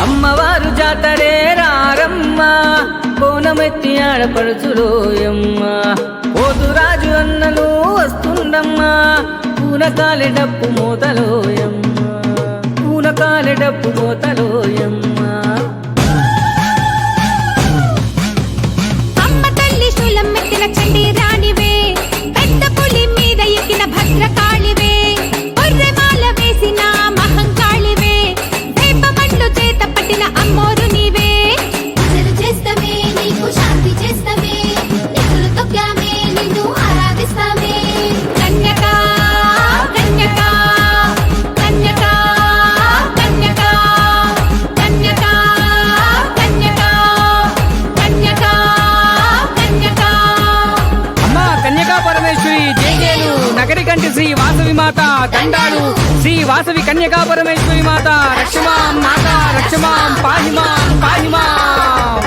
అమ్మవారు జాతరే రారమ్మ బోనమెత్తి ఆడపడుచులోయమ్మ పోతురాజు అన్నలు వస్తుండమ్మా పూనకాలె డప్పు మోతలోయమ్మ పూనకాలె డప్పు మోతలోయమ్మ అమ్మ తల్లి శూలమెత్తిన చండి రాణివే పెద్ద పులి మీద ఎక్కిన భద్రకాళివే ఒర్రెమాల వేసిన మహంకాళివే వేప పండ్లు చేత పట్టిన అమ్మోరు నీవే పూజలు చేస్తామే నీకు శాంతి చేస్తామే నిధులు తొక్కామే నిన్ను ఆరాధిస్తామే కన్యక కన్యక కన్యక కన్యక కన్యక కన్యక కన్యక కన్యక అమ్మా కన్యకా పరమేశ్వరి జయజేలు నగరి కంటి శ్రీ వాసవి మాత దండాలు శ్రీ వాసవి కన్యకా పరమేశ్వరి మాత రక్షమాం మాత రక్షమాం పాహిమాం పాహిమాం